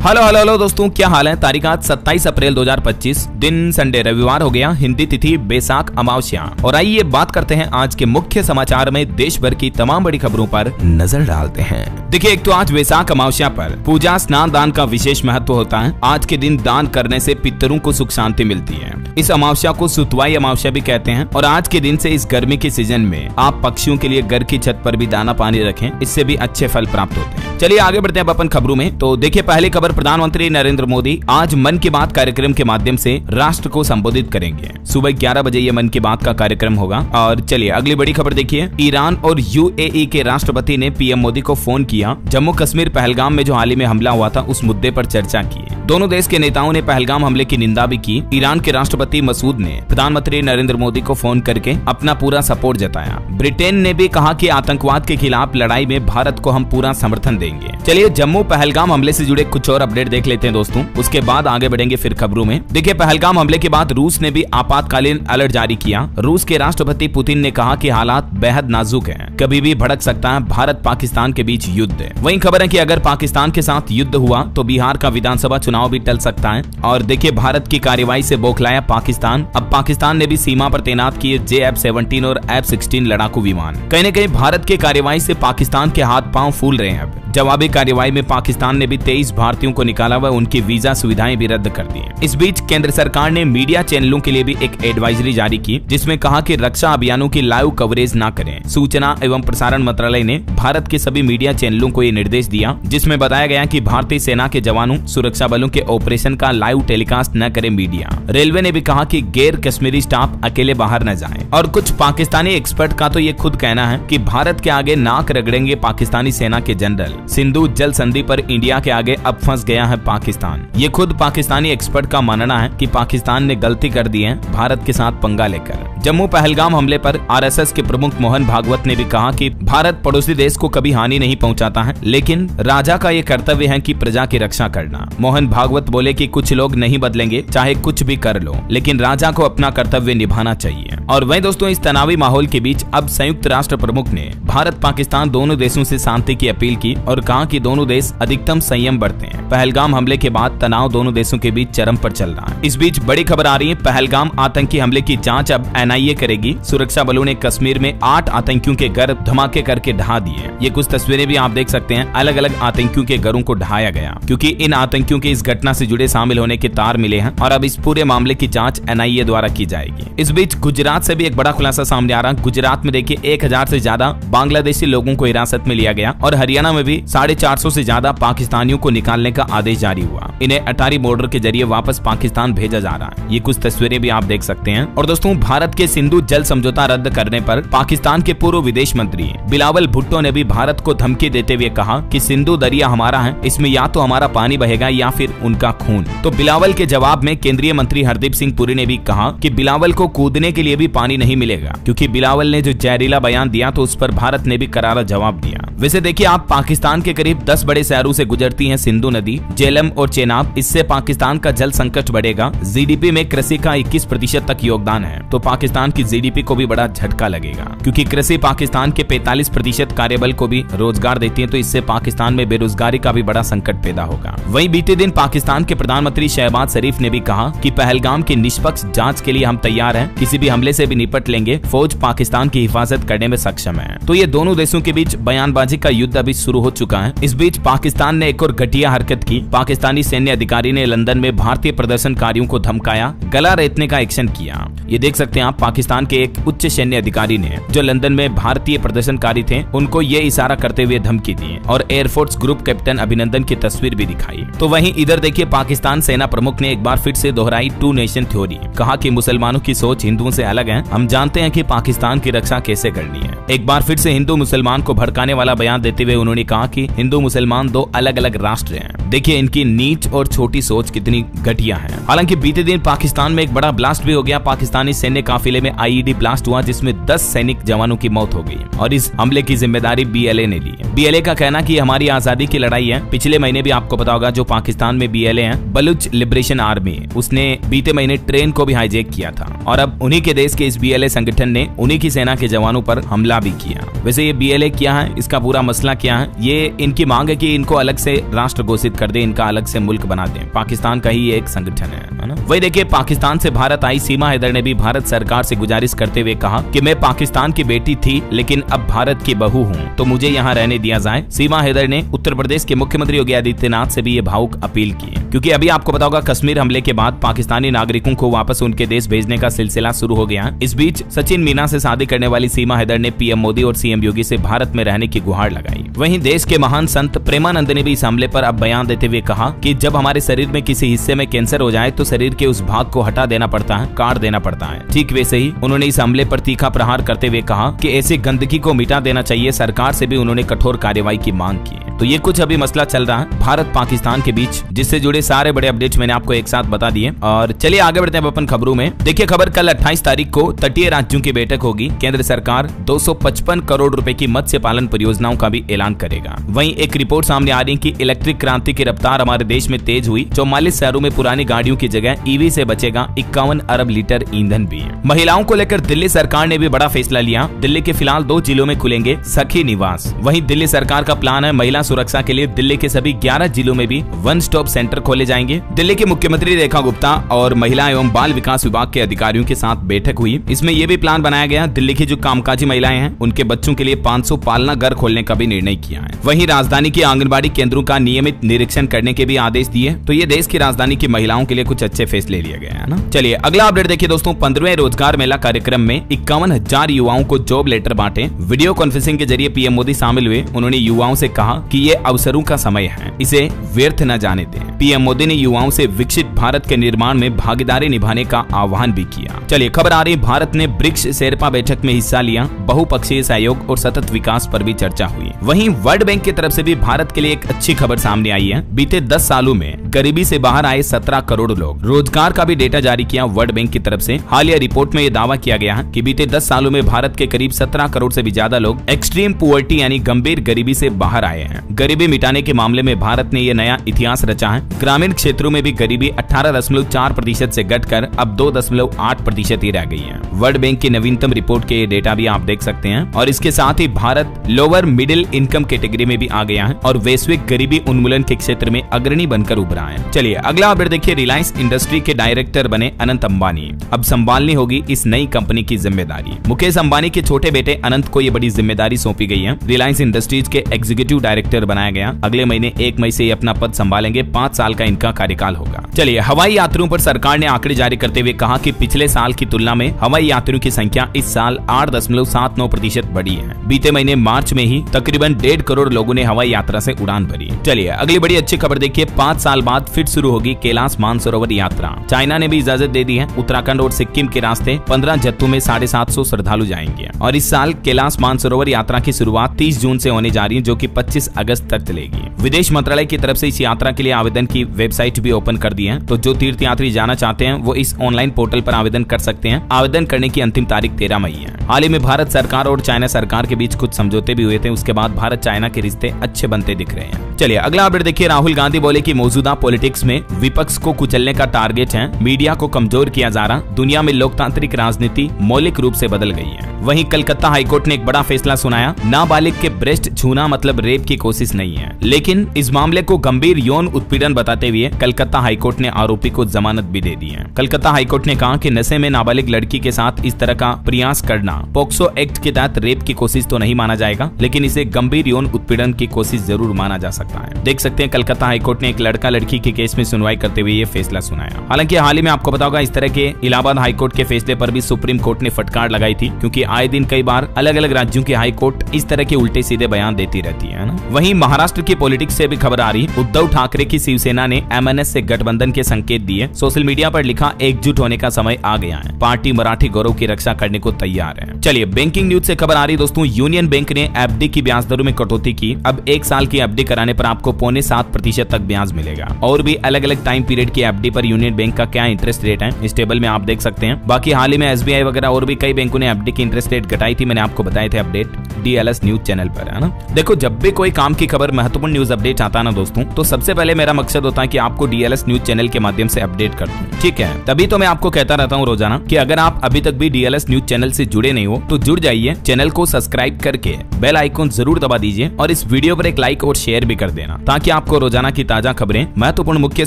Hello hello hello दोस्तों, क्या हाल है। तारीख आज 27 अप्रैल 2025, दिन संडे रविवार हो गया, हिंदी तिथि बैसाख अमावस्या। और आइए बात करते हैं आज के मुख्य समाचार में देश भर की तमाम बड़ी खबरों पर नजर डालते हैं। देखिए, एक तो आज बैसाख अमावस्या पर पूजा स्नान दान का विशेष महत्व होता है। आज के दिन दान करने से पितरों को सुख शांति मिलती है। इस अमावस्या को सुतवाई अमावस्या भी कहते हैं। और आज के दिन से इस गर्मी के सीजन में आप पक्षियों के लिए घर की छत पर भी दाना पानी रखें, इससे भी अच्छे फल प्राप्त होते हैं। चलिए आगे बढ़ते हैं अपन खबरों में। तो देखिए, पहली खबर, प्रधानमंत्री नरेंद्र मोदी आज मन की बात कार्यक्रम के माध्यम से राष्ट्र को संबोधित करेंगे। सुबह 11 बजे ये मन की बात का कार्यक्रम होगा। और चलिए अगली बड़ी खबर देखिए, ईरान और यूएई के राष्ट्रपति ने पीएम मोदी को फोन किया। जम्मू कश्मीर पहलगाम में जो हाल ही में हमला हुआ था उस मुद्दे पर चर्चा की। दोनों देश के नेताओं ने पहलगाम हमले की निंदा भी की। ईरान के राष्ट्रपति मसूद ने प्रधानमंत्री नरेंद्र मोदी को फोन करके अपना पूरा सपोर्ट जताया। ब्रिटेन ने भी कहा कि आतंकवाद के खिलाफ लड़ाई में भारत को हम पूरा समर्थन देंगे। चलिए जम्मू पहलगाम हमले से जुड़े कुछ और अपडेट देख लेते हैं दोस्तों, उसके बाद आगे बढ़ेंगे फिर खबरों में। देखिए, पहलगाम हमले के बाद रूस ने भी आपातकालीन अलर्ट जारी किया। रूस के राष्ट्रपति पुतिन ने कहा कि हालात बेहद नाजुक हैं, कभी भी भड़क सकता है भारत पाकिस्तान के बीच युद्ध। वहीं खबर है कि अगर पाकिस्तान के साथ युद्ध हुआ तो बिहार का विधानसभा चुनाव भी टल सकता है। और देखिए, भारत की कार्रवाई से बौखलाया पाकिस्तान। अब पाकिस्तान ने भी सीमा पर तैनात किए JF-17 और F-16 लड़ाकू विमान। कहीं न कहीं भारत की कार्रवाई से पाकिस्तान के हाथ पांव फूल रहे हैं। अब जवाबी कार्रवाई में पाकिस्तान ने भी 23 भारतीयों को निकाला व उनकी वीजा सुविधाएं भी रद्द कर दी है। इस बीच केंद्र सरकार ने मीडिया चैनलों के लिए भी एक एडवाइजरी जारी की, जिसमें कहा कि रक्षा अभियानों की लाइव कवरेज न करें। सूचना एवं प्रसारण मंत्रालय ने भारत के सभी मीडिया चैनलों को ये निर्देश दिया, जिसमें बताया गया कि भारतीय सेना के जवानों सुरक्षा बलों के ऑपरेशन का लाइव टेलीकास्ट न करे मीडिया। रेलवे ने भी कहा कि गैर कश्मीरी स्टाफ अकेले बाहर न जाए। और कुछ पाकिस्तानी एक्सपर्ट का तो ये खुद कहना है कि भारत के आगे नाक रगड़ेंगे पाकिस्तानी सेना के जनरल। सिंधु जल संधि पर इंडिया के आगे अब फंस गया है पाकिस्तान। ये खुद पाकिस्तानी एक्सपर्ट का मानना है कि पाकिस्तान ने गलती कर दी है भारत के साथ पंगा लेकर। जम्मू पहलगाम हमले पर RSS के प्रमुख मोहन भागवत ने भी कहा कि भारत पड़ोसी देश को कभी हानि नहीं पहुंचाता है, लेकिन राजा का ये कर्तव्य है कि प्रजा की रक्षा करना। मोहन भागवत बोले कि कुछ लोग नहीं बदलेंगे, चाहे कुछ भी कर लो, लेकिन राजा को अपना कर्तव्य निभाना चाहिए। और वहीं दोस्तों, इस तनावी माहौल के बीच अब संयुक्त राष्ट्र प्रमुख ने भारत पाकिस्तान दोनों देशों से शांति की अपील की और कहा कि दोनों देश अधिकतम संयम बरतें। पहलगाम हमले के बाद तनाव दोनों देशों के बीच चरम पर चल रहा है। इस बीच बड़ी खबर आ रही है, पहलगाम आतंकी हमले की जांच अब NIA करेगी। सुरक्षा बलों ने कश्मीर में 8 आतंकियों के घर धमाके करके ढहा दिए। ये कुछ तस्वीरें भी आप देख सकते हैं, अलग अलग आतंकियों के घरों को ढहाया गया, क्योंकि इन आतंकियों के इस घटना से जुड़े शामिल होने के तार मिले हैं। और अब इस पूरे मामले की जांच NIA द्वारा की जाएगी। इस बीच गुजरात से भी एक बड़ा खुलासा सामने आ रहा है। गुजरात में देखिए 1000 से ज्यादा बांग्लादेशी लोगों को हिरासत में लिया गया और हरियाणा में भी 450 से ज्यादा पाकिस्तानियों को निकालने का आदेश जारी हुआ। इन्हें अटारी बॉर्डर के जरिए वापस पाकिस्तान भेजा जा रहा है। ये कुछ तस्वीरें भी आप देख सकते हैं। और दोस्तों, भारत के सिंधु जल समझौता रद्द करने पर पाकिस्तान के पूर्व विदेश मंत्री बिलावल भुट्टो ने भी भारत को धमकी देते हुए कहा कि सिंधु दरिया हमारा है, इसमें या तो हमारा पानी बहेगा या फिर उनका खून। तो बिलावल के जवाब में केंद्रीय मंत्री हरदीप सिंह पुरी ने भी कहा कि बिलावल को कूदने के लिए भी पानी नहीं मिलेगा, क्योंकि बिलावल ने जो जहरीला बयान दिया तो उस पर भारत ने भी करारा जवाब दिया। वैसे देखिए, आप पाकिस्तान के करीब 10 बड़े शहरों से गुजरती है सिंधु नदी, झेलम और चेनाब। इससे पाकिस्तान का जल संकट बढ़ेगा। GDP में कृषि का 21% तक योगदान है, तो पाकिस्तान की GDP को भी बड़ा झटका लगेगा, क्योंकि कृषि पाकिस्तान के 45% कार्यबल को भी रोजगार देती है। तो इससे पाकिस्तान में बेरोजगारी का भी बड़ा संकट पैदा होगा। वहीं बीते दिन पाकिस्तान के प्रधानमंत्री शहबाज शरीफ ने भी कहा कि पहलगाम की निष्पक्ष जांच के लिए हम तैयार हैं, किसी भी हमले से भी निपट लेंगे। फौज पाकिस्तान की हिफाजत करने में सक्षम है। तो ये दोनों देशों के बीच बयानबाजी का युद्ध अभी शुरू हो चुका है। इस बीच पाकिस्तान ने एक और घटिया हरकत की। पाकिस्तानी सैन्य अधिकारी ने लंदन में भारतीय प्रदर्शनकारियों को धमकाया, गला रेतने का एक्शन किया। ये देख सकते हैं आप, पाकिस्तान के एक उच्च सैन्य अधिकारी ने जो लंदन में भारतीय प्रदर्शनकारी थे उनको ये इशारा करते हुए धमकी दी और एयरफोर्स ग्रुप कैप्टन अभिनंदन की तस्वीर भी दिखाई। तो वहीं इधर देखिए, पाकिस्तान सेना प्रमुख ने एक बार फिर से दोहराई 2 नेशन थ्योरी। कहा कि मुसलमानों की सोच हिंदुओं से अलग है, हम जानते हैं कि पाकिस्तान की रक्षा कैसे करनी है। एक बार फिर से हिंदू मुसलमान को भड़काने वाला बयान देते हुए उन्होंने कहा कि हिंदू मुसलमान 2 अलग अलग राष्ट्र हैं। देखिए, इनकी नीच और छोटी सोच कितनी घटिया है। हालांकि बीते दिन पाकिस्तान में एक बड़ा ब्लास्ट भी हो गया। पाकिस्तानी सैन्य काफिले में IED ब्लास्ट हुआ, जिसमें 10 सैनिक जवानों की मौत हो गई और इस हमले की जिम्मेदारी BLA ने ली। BLA का कहना कि हमारी आजादी की लड़ाई है। पिछले महीने भी आपको पता होगा, जो पाकिस्तान में BLA है, बलूच लिबरेशन आर्मी, उसने बीते महीने ट्रेन को भी हाईजैक किया था। और अब उन्हीं के देश के इस BLA संगठन ने उन्हीं की सेना के जवानों पर हमला भी किया। वैसे ये BLA क्या है, इसका पूरा मसला क्या है, ये इनकी मांग है कि इनको अलग से राष्ट्र घोषित अलग कर दे, इनका अलग से मुल्क बना दे। पाकिस्तान का ही एक संगठन है ना। वही देखिए, पाकिस्तान से भारत आई सीमा हैदर ने भी भारत सरकार से गुजारिश करते हुए कहा कि मैं पाकिस्तान की बेटी थी लेकिन अब भारत की बहू हूँ, तो मुझे यहाँ रहने दिया जाए। सीमा हैदर ने उत्तर प्रदेश के मुख्यमंत्री योगी आदित्यनाथ से भी ये भावुक अपील की है, क्योंकि अभी आपको पता होगा कश्मीर हमले के बाद पाकिस्तानी नागरिकों को वापस उनके देश भेजने का सिलसिला शुरू हो गया। इस बीच सचिन मीना से शादी करने वाली सीमा हैदर ने पीएम मोदी और सीएम योगी से भारत में रहने की गुहार लगाई। वहीं देश के महान संत प्रेमानंद ने भी इस हमले पर अब बयान देते हुए कहा कि जब हमारे शरीर में किसी हिस्से में कैंसर हो जाए तो शरीर के उस भाग को हटा देना पड़ता है, काट देना पड़ता है। ठीक वैसे ही उन्होंने इस हमले पर तीखा प्रहार करते हुए कहा कि ऐसी गंदगी को मिटा देना चाहिए। सरकार से भी उन्होंने कठोर कार्रवाई की मांग की। तो ये कुछ अभी मसला चल रहा है भारत पाकिस्तान के बीच, जिससे जुड़े सारे बड़े अपडेट्स मैंने आपको एक साथ बता दिए। और चलिए आगे बढ़ते हैं अपन खबरों में। देखिए खबर, कल 28 तारीख को तटीय राज्यों की बैठक होगी। केंद्र सरकार 255 करोड़ रुपए की मत्स्य पालन परियोजनाओं का भी ऐलान करेगा। वहीं एक रिपोर्ट सामने आ रही है कि इलेक्ट्रिक क्रांति की रफ्तार हमारे देश में तेज हुई। 44 शहरों में पुरानी गाड़ियों की जगह ईवी से बचेगा 51 अरब लीटर ईंधन भी। महिलाओं को लेकर दिल्ली सरकार ने भी बड़ा फैसला लिया। दिल्ली के फिलहाल 2 जिलों में खुलेंगे सखी निवास। वहीं दिल्ली सरकार का प्लान है महिला सुरक्षा के लिए दिल्ली के सभी 11 जिलों में भी वन स्टॉप सेंटर खोले जाएंगे। दिल्ली के मुख्यमंत्री रेखा गुप्ता और महिला एवं बाल विकास विभाग के अधिकारियों के साथ बैठक हुई। इसमें यह भी प्लान बनाया गया, दिल्ली की जो कामकाजी महिलाएं हैं उनके बच्चों के लिए 500 पालना घर खोलने का भी निर्णय किया है। वहीं राजधानी की आंगनबाड़ी केंद्रों का नियमित निरीक्षण करने के भी आदेश दिए। तो ये देश की राजधानी की महिलाओं के लिए कुछ अच्छे फैसले लिए गए हैं ना। चलिए अगला अपडेट देखिए दोस्तों। 15वें रोजगार मेला कार्यक्रम में 51,000 युवाओं को जॉब लेटर बांटे। वीडियो कॉन्फ्रेंसिंग के जरिए पीएम मोदी शामिल हुए। उन्होंने युवाओं से कहा कि ये अवसरों का समय है, इसे व्यर्थ न जाने दें। पीएम मोदी ने युवाओं से विकसित भारत के निर्माण में भागीदारी निभाने का आह्वान भी किया। चलिए खबर आ रही, भारत ने ब्रिक्स शेरपा बैठक में हिस्सा लिया। बहुपक्षीय सहयोग और सतत विकास पर भी चर्चा हुई। वहीं वर्ल्ड बैंक की तरफ से भी भारत के लिए एक अच्छी खबर सामने आई है। बीते 10 सालों में गरीबी से बाहर आए 17 करोड़ लोग। रोजगार का भी डेटा जारी किया वर्ल्ड बैंक की तरफ से। हालिया रिपोर्ट में यह दावा किया गया है कि बीते 10 सालों में भारत के करीब 17 करोड़ से भी ज्यादा लोग एक्सट्रीम पुअर्टी यानी गंभीर गरीबी से बाहर आए हैं। गरीबी मिटाने के मामले में भारत ने यह नया इतिहास रचा है। ग्रामीण क्षेत्रों में भी गरीबी 18.4% से घटकर अब 2.8% ही रह गई है। वर्ल्ड बैंक की नवीनतम रिपोर्ट के ये डेटा भी आप देख सकते हैं। और इसके साथ ही Bharat lower middle income category में भी आ गया है और वैश्विक गरीबी उन्मूलन के क्षेत्र में अग्रणी बनकर उभरा है। चलिए अगला अपडेट देखिए। रिलायंस इंडस्ट्री के डायरेक्टर बने अनंत अंबानी। अब संभालनी होगी इस नई कंपनी की जिम्मेदारी। मुकेश अंबानी के छोटे बेटे अनंत को ये बड़ी जिम्मेदारी सौंपी गई है। रिलायंस इंडस्ट्रीज के एग्जीक्यूटिव डायरेक्टर बनाया गया। अगले महीने 1 मई से अपना पद संभालेंगे। 5 साल का इनका कार्यकाल होगा। चलिए हवाई यात्रियों पर सरकार ने आंकड़े जारी करते हुए कहा कि पिछले साल की तुलना में हवाई यात्रियों की संख्या इस साल 8.79% बढ़ी है। बीते महीने मार्च में ही तकरीबन 1.5 करोड़ लोगों ने हवाई यात्रा से उड़ान भरी। चलिए अगली बड़ी अच्छी खबर देखिए। 5 साल बाद फिर शुरू होगी कैलाश मानसरोवर यात्रा। चाइना ने भी इजाजत दे दी है। उत्तराखंड और सिक्किम के रास्ते 15 जत्थों में 750 श्रद्धालु जाएंगे। और इस साल कैलाश मानसरोवर यात्रा की शुरुआत 30 जून से होने जा रही है, जो कि 25 अगस्त तक चलेगी। विदेश मंत्रालय की तरफ से इस यात्रा के लिए आवेदन की वेबसाइट भी ओपन कर दी है। तो जो तीर्थयात्री जाना चाहते हैं वो इस ऑनलाइन पोर्टल पर आवेदन कर सकते हैं। आवेदन करने की अंतिम तारीख 13 मई है। हाल ही में भारत सरकार और चाइना सरकार के बीच कुछ समझौते भी हुए थे। उसके बाद भारत चाइना के रिश्ते अच्छे बनते दिख रहे हैं। चलिए अगला अपडेट देखिए। राहुल गांधी बोले कि मौजूदा पॉलिटिक्स में विपक्ष को कुचलने का टारगेट है। मीडिया को कमजोर किया जा रहा। दुनिया में लोकतांत्रिक राजनीति मौलिक रूप से बदल गई है। वहीं कलकत्ता हाईकोर्ट ने एक बड़ा फैसला सुनाया। नाबालिग के ब्रेस्ट छूना मतलब रेप की कोशिश नहीं है, लेकिन इस मामले को गंभीर यौन उत्पीड़न बताते हुए कलकत्ता हाईकोर्ट ने आरोपी को जमानत भी दे दी है। कलकत्ता हाईकोर्ट ने कहा कि नशे में नाबालिग लड़की के साथ इस तरह का प्रयास करना पोक्सो एक्ट के तहत रेप की कोशिश तो नहीं माना जाएगा, लेकिन इसे गंभीर यौन उत्पीड़न की कोशिश जरूर माना जा सकता है। देख सकते हैं कलकत्ता हाईकोर्ट ने एक लड़का लड़की के केस में सुनवाई करते हुए ये फैसला सुनाया। हालांकि हाल ही में आपको पता होगा इस तरह के इलाहाबाद हाईकोर्ट के फैसले पर भी सुप्रीम कोर्ट ने फटकार लगाई थी, क्योंकि आए दिन कई बार अलग अलग राज्यों की हाईकोर्ट इस तरह के उल्टे सीधे बयान देती रहती है ना। वहीं महाराष्ट्र की पॉलिटिक्स से भी खबर आ रही। उद्धव ठाकरे की शिवसेना ने एमएनएस से गठबंधन के संकेत दिए। सोशल मीडिया पर लिखा, एकजुट होने का समय आ गया है। पार्टी मराठी गौरव की रक्षा करने को तैयार है। चलिए बैंकिंग न्यूज से खबर आ रही दोस्तों। यूनियन बैंक ने एफडी की ब्याज दरों में कटौती की। अब 1 साल की एफडी कराने पर आपको 0.75% तक ब्याज मिलेगा। और भी अलग अलग टाइम पीरियड की एफडी पर यूनियन बैंक का क्या इंटरेस्ट रेट है इस टेबल में आप देख सकते हैं। बाकी हाल ही में एसबीआई वगैरह और भी कई बैंकों ने एफडी की इंटरेस्ट रेट घटाई थी, मैंने आपको बताए थे अपडेट डीएलएस न्यूज चैनल पर, है ना। देखो जब भी कोई काम की खबर महत्वपूर्ण न्यूज अपडेट आता है ना दोस्तों, तो सबसे पहले मेरा मकसद होता है कि आपको डीएलएस न्यूज चैनल के माध्यम से अपडेट कर दूं, ठीक है। तभी तो मैं आपको कहता रहता हूं रोजाना कि अगर आप अभी तक भी डीएलएस न्यूज चैनल से जुड़े नहीं हो तो जुड़ जाइए, चैनल को सब्सक्राइब करके बेल आइकन जरूर दबा दीजिए और इस वीडियो पर एक लाइक और शेयर भी कर देना, ताकि आपको रोजाना की ताजा खबरें, महत्वपूर्ण मुख्य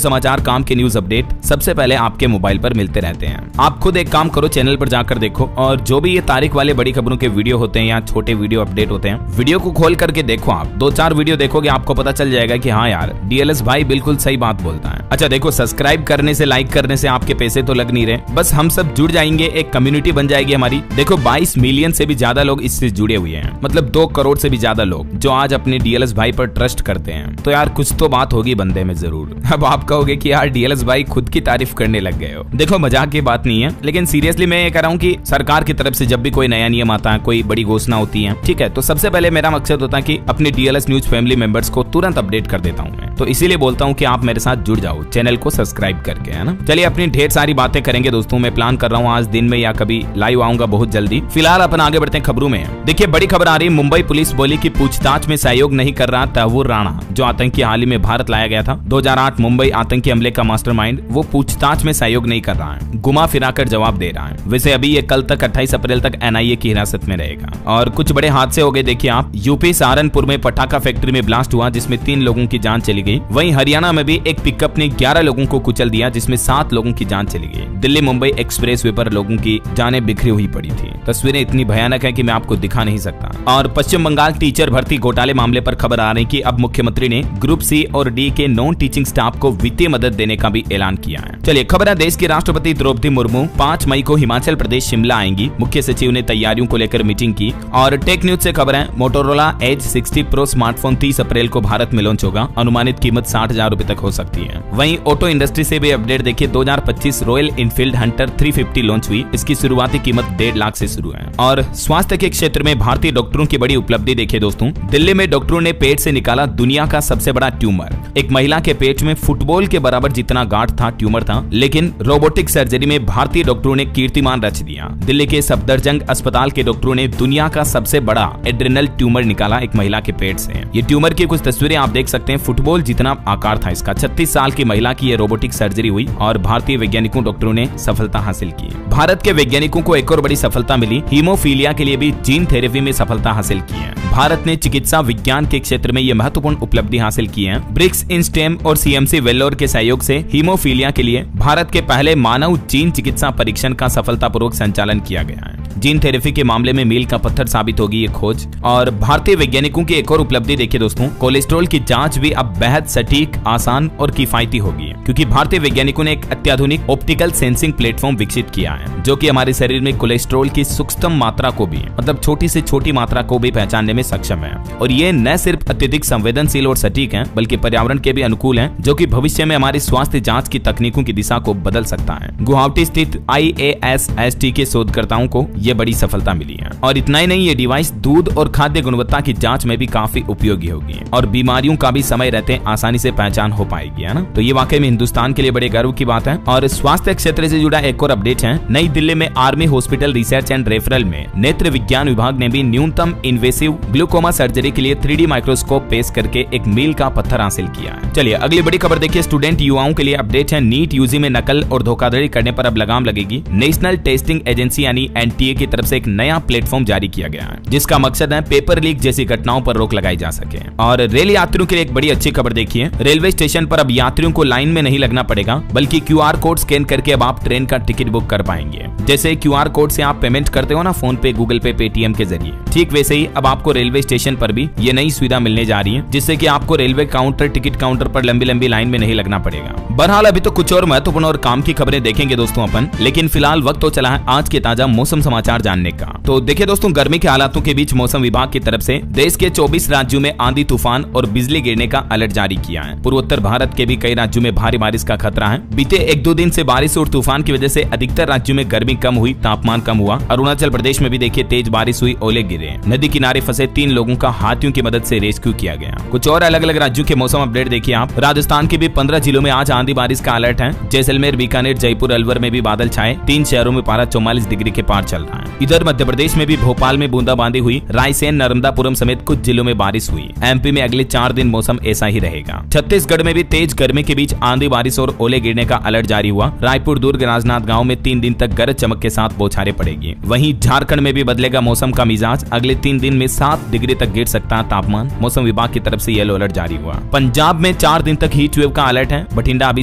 समाचार, काम के न्यूज अपडेट सबसे पहले आपके मोबाइल पर मिलते रहते हैं। आप खुद एक काम करो, चैनल पर जाकर देखो और जो भी ये तारीख वाले बड़ी खबरों के वीडियो होते हैं या छोटे वीडियो अपडेट होते हैं, वीडियो को खोल करके देखो। आप 2-4 वीडियो देखोगे आपको पता चल जाएगा कि हाँ यार डीएलएस भाई बिल्कुल सही बात बोलता है। अच्छा देखो, सब्सक्राइब करने से, लाइक करने से आपके पैसे तो लग नहीं रहे, बस हम सब जुड़ जाएंगे, एक कम्युनिटी बन जाएगी हमारी। देखो 22 मिलियन से भी ज्यादा लोग इससे जुड़े हुए हैं, मतलब 2 करोड़ से भी ज्यादा लोग जो आज अपने डीएलएस भाई पर ट्रस्ट करते हैं। तो यार कुछ तो बात होगी बंदे में जरूर। अब आप कहोगे कि यार डीएलएस भाई खुद की तारीफ करने लग गए हो। देखो मजाक की बात नहीं है, लेकिन सीरियसली मैं ये कह रहा हूँ कि सरकार की तरफ से जब भी कोई नया नियम आता है, कोई बड़ी घोषणा होती है, ठीक है, तो सबसे पहले मेरा मकसद होता है कि अपने डीएलएस न्यूज फैमिली मेंबर्स को तुरंत अपडेट कर देता हूँ मैं। तो इसीलिए बोलता हूँ कि आप मेरे साथ जुड़ जाओ चैनल को सब्सक्राइब करके, है ना। चलिए अपनी ढेर सारी बातें करेंगे दोस्तों, मैं प्लान कर रहा हूँ आज दिन में या कभी लाइव आऊंगा बहुत जल्दी। फिलहाल अपन आगे बढ़ते हैं खबरों में। देखिए बड़ी खबर आ रही है, मुंबई पुलिस बोली कि पूछताछ में सहयोग नहीं कर रहा तहव्वुर राणा, जो आतंकी हाल ही में भारत लाया गया था। 2008 मुंबई आतंकी हमले का मास्टरमाइंड, वो पूछताछ में सहयोग नहीं कर रहा है, घुमा फिरा कर जवाब दे रहा है। वैसे अभी ये कल तक 28 अप्रैल तक एनआईए की हिरासत में रहेगा। और कुछ बड़े हादसे हो गए, देखिए आप, यूपी सहारनपुर में पटाखा फैक्ट्री में ब्लास्ट हुआ जिसमें 3 लोगों की जान चली गई। वहीं हरियाणा में भी एक पिकअप ने 11 लोगों को कुचल दिया जिसमें 7 लोगों की जान चली गई। दिल्ली मुंबई एक्सप्रेसवे पर लोगों की जानें बिखरी हुई पड़ी थी। तस्वीरें इतनी भयानक है कि मैं आपको दिखा नहीं सकता। और पश्चिम बंगाल टीचर भर्ती घोटाले मामले पर खबर आ रही कि अब मुख्यमंत्री ने ग्रुप सी और डी के नॉन टीचिंग स्टाफ को वित्तीय मदद देने का भी ऐलान किया है। चलिए खबर है, देश की राष्ट्रपति द्रौपदी मुर्मू 5 मई को हिमाचल प्रदेश शिमला आएंगी। मुख्य सचिव ने तैयारियों को लेकर मीटिंग की। और टेक न्यूज से खबर है, मोटोरोला एज 60 प्रो स्मार्टफोन 30 अप्रैल को भारत में लॉन्च होगा। अनुमानित कीमत 60,000 रुपए तक हो सकती है। वहीं ऑटो इंडस्ट्री से भी अपडेट देखिए, 2025 रॉयल इनफील्ड हंटर 350 लॉन्च हुई। इसकी शुरुआती कीमत 1.5 लाख से शुरू है। और स्वास्थ्य के क्षेत्र में भारतीय डॉक्टरों की बड़ी उपलब्धि देखिए दोस्तों, दिल्ली में डॉक्टरों ने पेट से निकाला दुनिया का सबसे बड़ा ट्यूमर। एक महिला के पेट में फुटबॉल के बराबर जितना गांठ था, ट्यूमर था, लेकिन रोबोटिक सर्जरी में भारतीय डॉक्टरों ने कीर्तिमान रच दिया। दिल्ली के सफदरजंग अस्पताल के डॉक्टरों ने दुनिया का सबसे बड़ा एड्रेनल ट्यूमर निकाला एक महिला के पेट से। ये ट्यूमर की कुछ तस्वीरें आप देख सकते हैं, फुटबॉल जितना आकार था इसका। 36 साल की महिला की ये रोबोटिक सर्जरी हुई और भारतीय वैज्ञानिकों डॉक्टरों ने सफलता हासिल की। भारत के वैज्ञानिकों को एक और बड़ी सफलता मिली, हीमोफीलिया के लिए भी जीन थेरेपी में सफलता हासिल की है। भारत ने चिकित्सा विज्ञान के क्षेत्र में ये महत्वपूर्ण उपलब्धि हासिल की है। ब्रिक्स इन स्टेम और सीएमसी वेल्लोर के सहयोग से हीमोफीलिया के लिए भारत के पहले मानव जीन चिकित्सा परीक्षण का सफलतापूर्वक संचालन किया गया है। जीन थेरेपी के मामले में मील का पत्थर साबित होगी ये खोज। और भारतीय वैज्ञानिकों की एक और उपलब्धि देखिए दोस्तों, कोलेस्ट्रॉल की जांच भी अब बेहद सटीक, आसान और किफायती होगी, क्योंकि भारतीय वैज्ञानिकों ने एक अत्याधुनिक ऑप्टिकल सेंसिंग प्लेटफॉर्म विकसित किया है, जो कि हमारे शरीर में कोलेस्ट्रॉल की सूक्ष्म मात्रा को भी, मतलब छोटी से छोटी मात्रा को भी पहचानने में सक्षम है। और ये न सिर्फ अत्यधिक संवेदनशील और सटीक है, बल्कि पर्यावरण के भी अनुकूल है, जो कि भविष्य में हमारी स्वास्थ्य जांच की तकनीकों की दिशा को बदल सकता है। गुवाहाटी स्थित IASST के शोधकर्ताओं को ये बड़ी सफलता मिली है। और इतना ही नहीं, ये डिवाइस दूध और खाद्य गुणवत्ता की जांच में भी काफी उपयोगी होगी और बीमारियों का भी समय रहते आसानी से पहचान हो पाएगी, है ना। तो ये वाकई में हिंदुस्तान के लिए बड़े गर्व की बात है। और स्वास्थ्य क्षेत्र से जुड़ा एक और अपडेट है, नई दिल्ली में army hospital research and referral में नेत्र विज्ञान विभाग ने भी न्यूनतम इन्वेसिव ग्लूकोमा सर्जरी के लिए 3D माइक्रोस्कोप पेश करके एक मील का पत्थर हासिल किया है। चलिए अगली बड़ी खबर देखिए, स्टूडेंट युवाओं के लिए अपडेट है। नीट यूजी में नकल और धोखाधड़ी करने पर अब लगाम लगेगी। नेशनल टेस्टिंग एजेंसी यानी NTA की तरफ से एक नया प्लेटफॉर्म जारी किया गया है, जिसका मकसद है पेपर लीक जैसी घटनाओं पर रोक लगाई जा सके। और रेल यात्रियों के लिए एक बड़ी अच्छी खबर देखिए, रेलवे स्टेशन पर अब यात्रियों को लाइन में नहीं लगना पड़ेगा, बल्कि QR कोड स्कैन करके अब आप ट्रेन का टिकट बुक कर पाएंगे। जैसे QR कोड से आप पेमेंट करते हो ना फोन पे, गूगल पे, पेटीएम के जरिए, ठीक वैसे ही अब आपको रेलवे स्टेशन पर भी ये नई सुविधा मिलने जा रही है, जिससे कि आपको रेलवे काउंटर, टिकट काउंटर पर लंबी लंबी लाइन में नहीं लगना पड़ेगा। बहरहाल अभी तो कुछ और महत्वपूर्ण और काम की खबरें देखेंगे दोस्तों अपन, लेकिन फिलहाल वक्त तो चला है आज के ताजा मौसम समाचार समाचार जानने का। तो देखिए दोस्तों, गर्मी के हालातों के बीच मौसम विभाग की तरफ से देश के 24 राज्यों में आंधी तूफान और बिजली गिरने का अलर्ट जारी किया है। पूर्वोत्तर भारत के भी कई राज्यों में भारी बारिश का खतरा है। बीते 1-2 दिन से बारिश और तूफान की वजह से अधिकतर राज्यों में गर्मी कम हुई, तापमान कम हुआ। अरुणाचल प्रदेश में भी देखिए तेज बारिश हुई, ओले गिरे। नदी किनारे फंसे 3 लोगों का हाथियों की मदद से रेस्क्यू किया गया। कुछ और अलग अलग राज्यों के मौसम अपडेट देखिए आप। राजस्थान के भी 15 जिलों में आज आंधी बारिश का अलर्ट है। जैसलमेर, बीकानेर, जयपुर, अलवर में भी बादल छाए। 3 शहरों में पारा 44 डिग्री के पार चल रहा है। इधर मध्य प्रदेश में भी भोपाल में बूंदाबांदी हुई। रायसेन, नर्मदापुरम समेत कुछ जिलों में बारिश हुई। एमपी में अगले 4 दिन मौसम ऐसा ही रहेगा। छत्तीसगढ़ में भी तेज गर्मी के बीच आंधी बारिश और ओले गिरने का अलर्ट जारी हुआ। रायपुर, दुर्ग, राजनांदगांव में 3 दिन तक गरज चमक के साथ बौछारें पड़ेगी। वहीं झारखंड में भी बदलेगा मौसम का मिजाज। अगले 3 दिन में 7 डिग्री तक गिर सकता है तापमान। मौसम विभाग की तरफ से येलो अलर्ट जारी हुआ। पंजाब में 4 दिन तक हीट वेव का अलर्ट है। बठिंडा अभी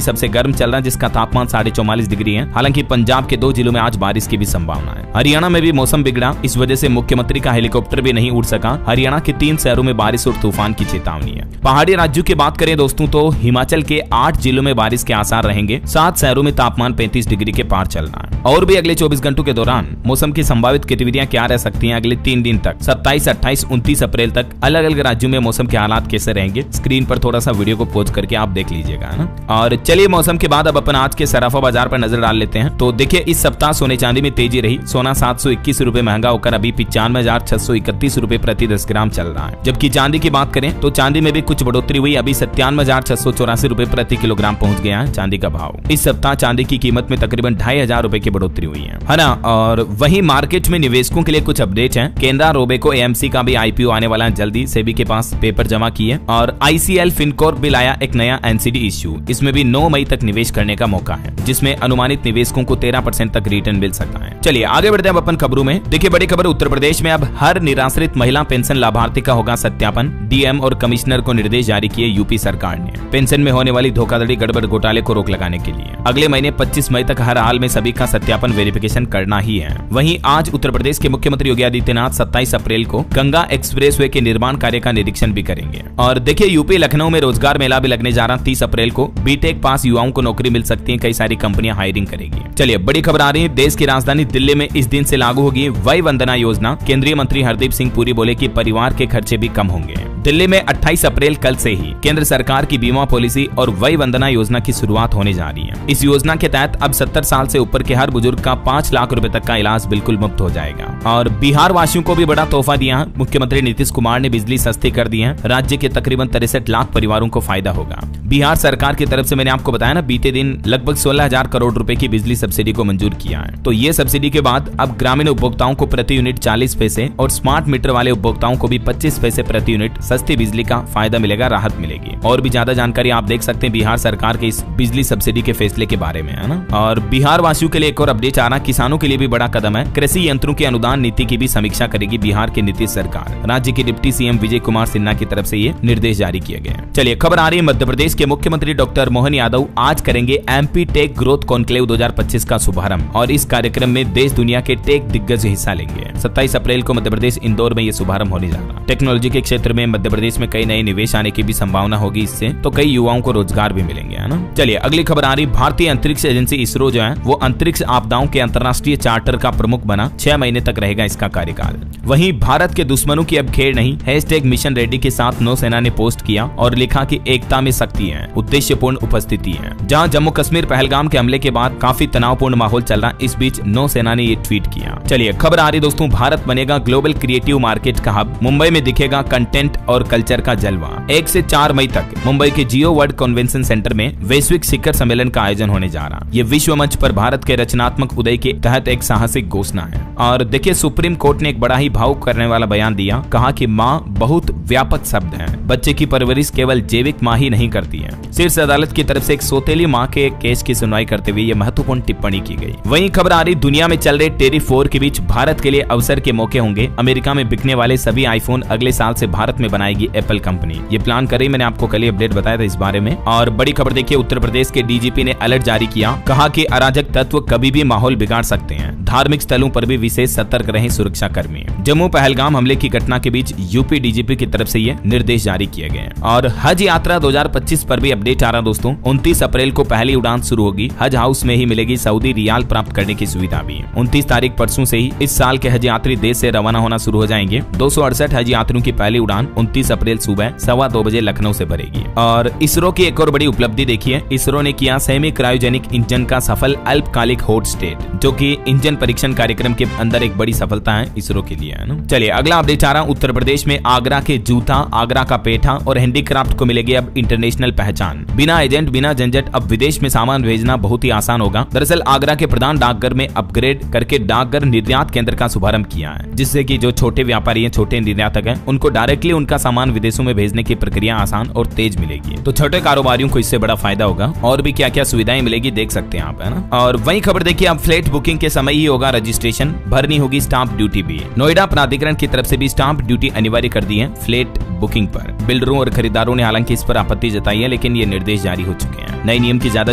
सबसे गर्म चल रहा है, जिसका तापमान 44.5 डिग्री है। हालांकि पंजाब के 2 जिलों में आज बारिश की भी संभावना है। हरियाणा में भी मौसम बिगड़ा, इस वजह से मुख्यमंत्री का हेलीकॉप्टर भी नहीं उड़ सका। हरियाणा के 3 शहरों में बारिश और तूफान की चेतावनी है। पहाड़ी राज्यों की बात करें दोस्तों तो हिमाचल के 8 जिलों में बारिश के आसार रहेंगे। 7 शहरों में तापमान 35 डिग्री के पार चल रहा है। और भी अगले 24 घंटों के दौरान मौसम की संभावित गतिविधियां क्या रह सकती हैं अगले 3 दिन तक, 27, 28, 29 अप्रैल तक अलग अलग राज्यों में मौसम के हालात कैसे रहेंगे, स्क्रीन पर थोड़ा सा वीडियो को पॉज करके आप देख लीजिएगा, है ना। और चलिए मौसम के बाद अब अपन आज के सराफा बाजार पर नजर डाल लेते हैं। तो देखिए इस सप्ताह सोने चांदी में तेजी रही। सोना 721 रुपए महंगा होकर अभी 95,631 रुपए प्रति 10 ग्राम चल रहा है। जबकि चांदी की बात करें तो चांदी में भी कुछ बढ़ोतरी हुई। अभी 97,684 रुपए प्रति किलोग्राम पहुंच गया है चांदी का भाव। इस सप्ताह चांदी की कीमत में तकरीबन 2,500 रुपए की बढ़ोतरी हुई है ना। और वहीं मार्केट में निवेशकों के लिए कुछ अपडेट हैं। केनरा रोबेको एएमसी का भी आईपीओ आने वाला है जल्दी। सेबी के पास पेपर जमा किए। और आईसीएल फिनकॉर्प भी लाया एक नया एनसीडी इश्यू। इसमें भी 9 मई तक निवेश करने का मौका है, जिसमें अनुमानित निवेशकों को 13% तक रिटर्न मिल सकता है। चलिए आगे बढ़ते हैं अपन खबरों में। देखिए बड़ी खबर, उत्तर प्रदेश में अब हर निराश्रित महिला पेंशन लाभार्थी का होगा सत्यापन। डीएम और कमिश्नर को निर्देश जारी किए यूपी सरकार ने पेंशन में होने वाली धोखाधड़ी, गड़बड़, घोटाले को रोक लगाने के लिए। अगले महीने 25 मई तक हर हाल में सभी का सत्यापन, वेरिफिकेशन करना ही है। वहीं आज उत्तर प्रदेश के मुख्यमंत्री योगी आदित्यनाथ 27 अप्रैल को गंगा एक्सप्रेसवे के निर्माण कार्य का निरीक्षण भी करेंगे। और देखिए यूपी लखनऊ में रोजगार मेला भी लगने जा रहा 30 अप्रैल को। बीटेक पास युवाओं को नौकरी मिल सकती है, कई सारी कंपनियां हायरिंग करेगी। चलिए बड़ी खबर आ रही है, देश की राजधानी दिल्ली में इस दिन से लागू होगी वय वंदना योजना। केंद्रीय मंत्री हरदीप सिंह पुरी बोले कि परिवार के खर्चे भी कम होंगे। दिल्ली में 28 अप्रैल कल से ही केंद्र सरकार की बीमा पॉलिसी और वय वंदना योजना की शुरुआत होने जा रही है। इस योजना के तहत अब 70 साल से ऊपर के हर बुजुर्ग का 5 लाख रुपए तक का इलाज बिल्कुल मुफ्त हो जाएगा। और बिहार वासियों को भी बड़ा तोहफा दिया। मुख्यमंत्री नीतीश कुमार ने बिजली सस्ती कर दी है। राज्य के तकरीबन 63 लाख परिवारों को फायदा होगा। बिहार सरकार की तरफ से मैंने आपको बताया ना, बीते दिन लगभग 16,000 करोड़ रुपए की बिजली सब्सिडी को मंजूर किया है। तो ये सब्सिडी के बाद अब ग्रामीण उपभोक्ताओं को प्रति यूनिट 40 पैसे और स्मार्ट मीटर वाले उपभोक्ताओं को भी 25 पैसे प्रति यूनिट सस्ती बिजली का फायदा मिलेगा, राहत मिलेगी। और भी ज्यादा जानकारी आप देख सकते हैं बिहार सरकार के इस बिजली सब्सिडी के फैसले के बारे में, है ना। और बिहार वासियों के लिए एक और अपडेट आ रहा, किसानों के लिए भी बड़ा कदम है। कृषि यंत्रों के अनुदान नीति की भी समीक्षा करेगी बिहार की नीतीश सरकार। राज्य के डिप्टी सीएम विजय कुमार सिन्हा की तरफ से ये निर्देश जारी किए गए। चलिए खबर आ रही है, मध्य प्रदेश के मुख्यमंत्री डॉक्टर मोहन यादव आज करेंगे एमपी टेक ग्रोथ कॉन्क्लेव 2025 का शुभारंभ। और इस कार्यक्रम में देश दुनिया के टेक दिग्गज हिस्सा लेंगे। 27 अप्रैल को मध्य प्रदेश इंदौर में ये शुभारंभ होने जा रहा है। टेक्नोलॉजी के क्षेत्र में मध्य प्रदेश में कई नए निवेश आने की भी संभावना होगी। इससे तो कई युवाओं को रोजगार भी मिलेंगे, है ना। चलिए अगली खबर आ रही, भारतीय अंतरिक्ष एजेंसी इसरो जो है वो अंतरिक्ष आपदाओं के अंतर्राष्ट्रीय चार्टर का प्रमुख बना। 6 महीने तक रहेगा इसका कार्यकाल। वहीं भारत के दुश्मनों की अब खेर नहीं, #मिशन रेडी के साथ नौसेना ने पोस्ट किया और लिखा कि एकता में शक्ति है, उद्देश्यपूर्ण उपस्थिति है। जहां जम्मू कश्मीर पहलगाम के हमले के बाद काफी तनावपूर्ण माहौल चल रहा, इस बीच नौसेना ने ये ट्वीट किया। चलिए खबर आ रही दोस्तों, भारत बनेगा ग्लोबल क्रिएटिव मार्केट का हब। मुंबई में दिखेगा कंटेंट और कल्चर का जलवा। 1 से 4 मई तक मुंबई के जियो वर्ल्ड कन्वेंशन सेंटर में वैश्विक शिखर सम्मेलन का आयोजन होने जा रहा। ये विश्व मंच पर भारत के रचनात्मक उदय के तहत एक साहसिक घोषणा है। और देखिए सुप्रीम कोर्ट ने एक बड़ा ही भावुक करने वाला बयान दिया। कहा कि माँ बहुत व्यापक शब्द है, बच्चे की परवरिश केवल जैविक माँ ही नहीं करती है। शीर्ष अदालत की तरफ से एक सौतेली माँ के एक केस की सुनवाई करते हुए ये महत्वपूर्ण टिप्पणी की गई। वहीं खबर आ रही, दुनिया में चल रहे टेरिफ वॉर के बीच भारत के लिए अवसर के मौके होंगे। अमेरिका में बिकने वाले सभी आईफोन अगले साल से भारत में बनाएगी एप्पल कंपनी। ये प्लान कर रही, मैंने आपको कल ही अपडेट बताया था इस बारे में। और बड़ी खबर देखिए, उत्तर प्रदेश के डीजीपी ने अलर्ट जारी किया, कहा कि अराजक तत्व कभी भी माहौल बिगाड़ सकते हैं, धार्मिक स्थलों पर भी विशेष सतर्क रहें सुरक्षा कर्मी। जम्मू पहलगाम हमले की घटना के बीच यूपी डीजीपी की तरफ से ये निर्देश जारी किए गए। और हज यात्रा 2025 पर भी अपडेट आ रहा दोस्तों। 29 अप्रैल को पहली उड़ान शुरू होगी। हज हाउस में ही मिलेगी सऊदी रियाल प्राप्त करने की सुविधा भी। 29 तारीख परसों से ही इस साल के हज यात्री देश से रवाना होना शुरू हो जाएंगे। 268 हज यात्रियों की पहली उड़ान 29 अप्रैल सुबह 2:15 बजे लखनऊ से भरेगी। और इसरो की एक और बड़ी उपलब्धि देखिए, इसरो ने किया सेमी क्रायोजेनिक इंजन का सफल अल्पकालिक हॉट स्टेट, जो कि इंजन परीक्षण कार्यक्रम के अंदर एक बड़ी सफलता है इसरो के लिए, है ना। चलिए अगला अपडेट आ रहा। उत्तर प्रदेश में आगरा के जूता, आगरा का पेठा और हैंडीक्राफ्ट को मिलेगी अब इंटरनेशनल पहचान। बिना एजेंट, बिना झंझट अब विदेश में सामान भेजना बहुत ही आसान होगा। दरअसल आगरा के प्रधान डाकघर में अपग्रेड करके डाकघर निर्यात केंद्र का शुभारंभ किया है, जिससे कि जो छोटे व्यापारी हैं, छोटे निर्यातक हैं, उनको डायरेक्टली उनका सामान विदेशों में भेजने की प्रक्रिया आसान और तेज मिलेगी। तो छोटे कारोबारियों को इससे बड़ा फायदा होगा। और भी क्या क्या सुविधाएं मिलेगी देख सकते हैं आप, है ना। और वही खबर देखिए, अब फ्लैट बुकिंग के समय ही होगा रजिस्ट्रेशन, भरनी होगी स्टाम्प ड्यूटी भी। नोएडा प्राधिकरण की तरफ से भी स्टाम्प ड्यूटी अनिवार्य कर दी है फ्लैट बुकिंग पर। बिल्डरों और खरीदारों ने हालांकि इस पर आपत्ति जताई है, लेकिन ये निर्देश जारी हो चुके हैं। नए नियम की ज्यादा